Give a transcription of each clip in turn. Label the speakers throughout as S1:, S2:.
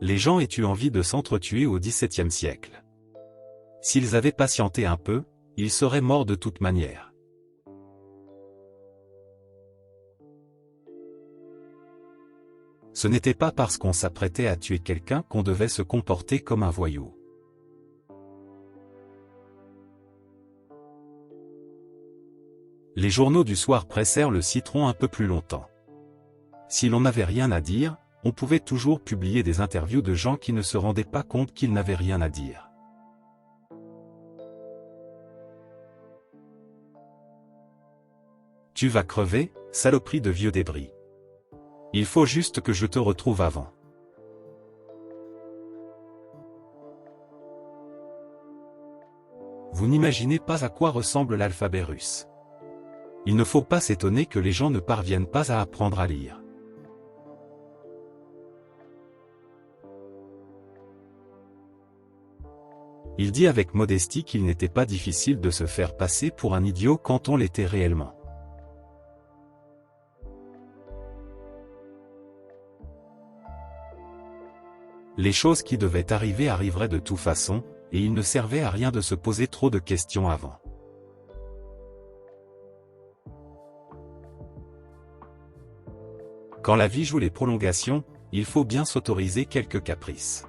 S1: Les gens aient eu envie de s'entretuer au XVIIe siècle. S'ils avaient patienté un peu, ils seraient morts de toute manière. Ce n'était pas parce qu'on s'apprêtait à tuer quelqu'un qu'on devait se comporter comme un voyou. Les journaux du soir pressèrent le citron un peu plus longtemps. Si l'on n'avait rien à dire, on pouvait toujours publier des interviews de gens qui ne se rendaient pas compte qu'ils n'avaient rien à dire. Tu vas crever, saloperie de vieux débris. Il faut juste que je te retrouve avant. Vous n'imaginez pas à quoi ressemble l'alphabet russe. Il ne faut pas s'étonner que les gens ne parviennent pas à apprendre à lire. Il dit avec modestie qu'il n'était pas difficile de se faire passer pour un idiot quand on l'était réellement. Les choses qui devaient arriver arriveraient de toute façon, et il ne servait à rien de se poser trop de questions avant. Quand la vie joue les prolongations, il faut bien s'autoriser quelques caprices.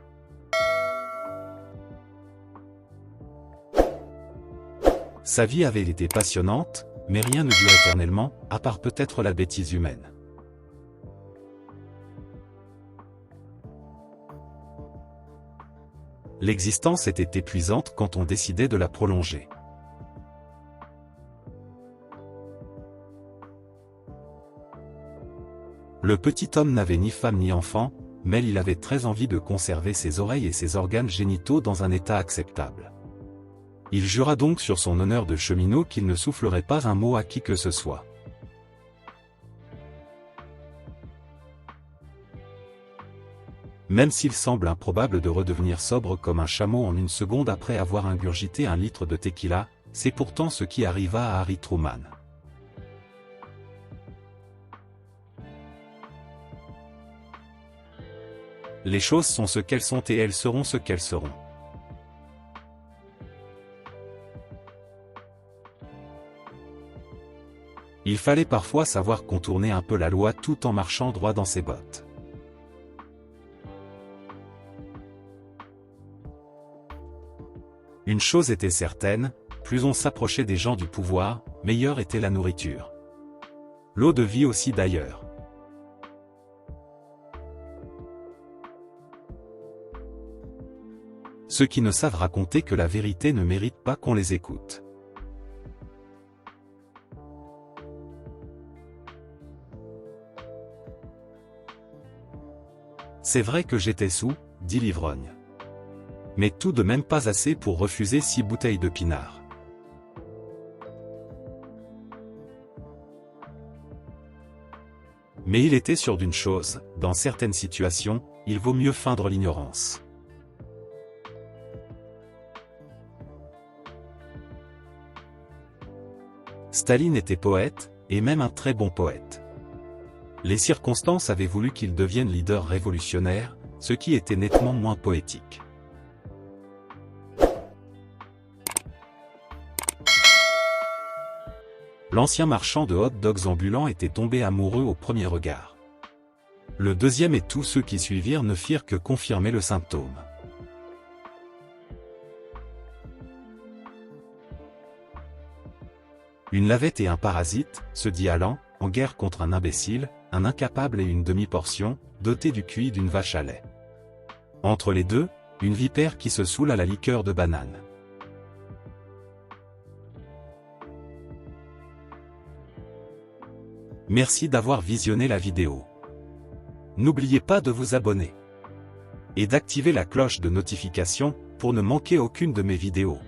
S1: Sa vie avait été passionnante, mais rien ne dure éternellement, à part peut-être la bêtise humaine. L'existence était épuisante quand on décidait de la prolonger. Le petit homme n'avait ni femme ni enfant, mais il avait très envie de conserver ses oreilles et ses organes génitaux dans un état acceptable. Il jura donc sur son honneur de cheminot qu'il ne soufflerait pas un mot à qui que ce soit. Même s'il semble improbable de redevenir sobre comme un chameau en une seconde après avoir ingurgité un litre de tequila, c'est pourtant ce qui arriva à Harry Truman. Les choses sont ce qu'elles sont et elles seront ce qu'elles seront. Il fallait parfois savoir contourner un peu la loi tout en marchant droit dans ses bottes. Une chose était certaine, plus on s'approchait des gens du pouvoir, meilleure était la nourriture. L'eau de vie aussi d'ailleurs. Ceux qui ne savent raconter que la vérité ne méritent pas qu'on les écoute. C'est vrai que j'étais saoul, dit l'ivrogne. Mais tout de même pas assez pour refuser 6 bouteilles de pinard. Mais il était sûr d'une chose, dans certaines situations, il vaut mieux feindre l'ignorance. Staline était poète, et même un très bon poète. Les circonstances avaient voulu qu'il devienne leader révolutionnaire, ce qui était nettement moins poétique. L'ancien marchand de hot dogs ambulants était tombé amoureux au premier regard. Le deuxième et tous ceux qui suivirent ne firent que confirmer le symptôme. Une lavette et un parasite, se dit Alan, en guerre contre un imbécile, un incapable et une demi-portion, dotée du QI d'une vache à lait. Entre les deux, une vipère qui se saoule à la liqueur de banane. Merci d'avoir visionné la vidéo. N'oubliez pas de vous abonner. Et d'activer la cloche de notification, pour ne manquer aucune de mes vidéos.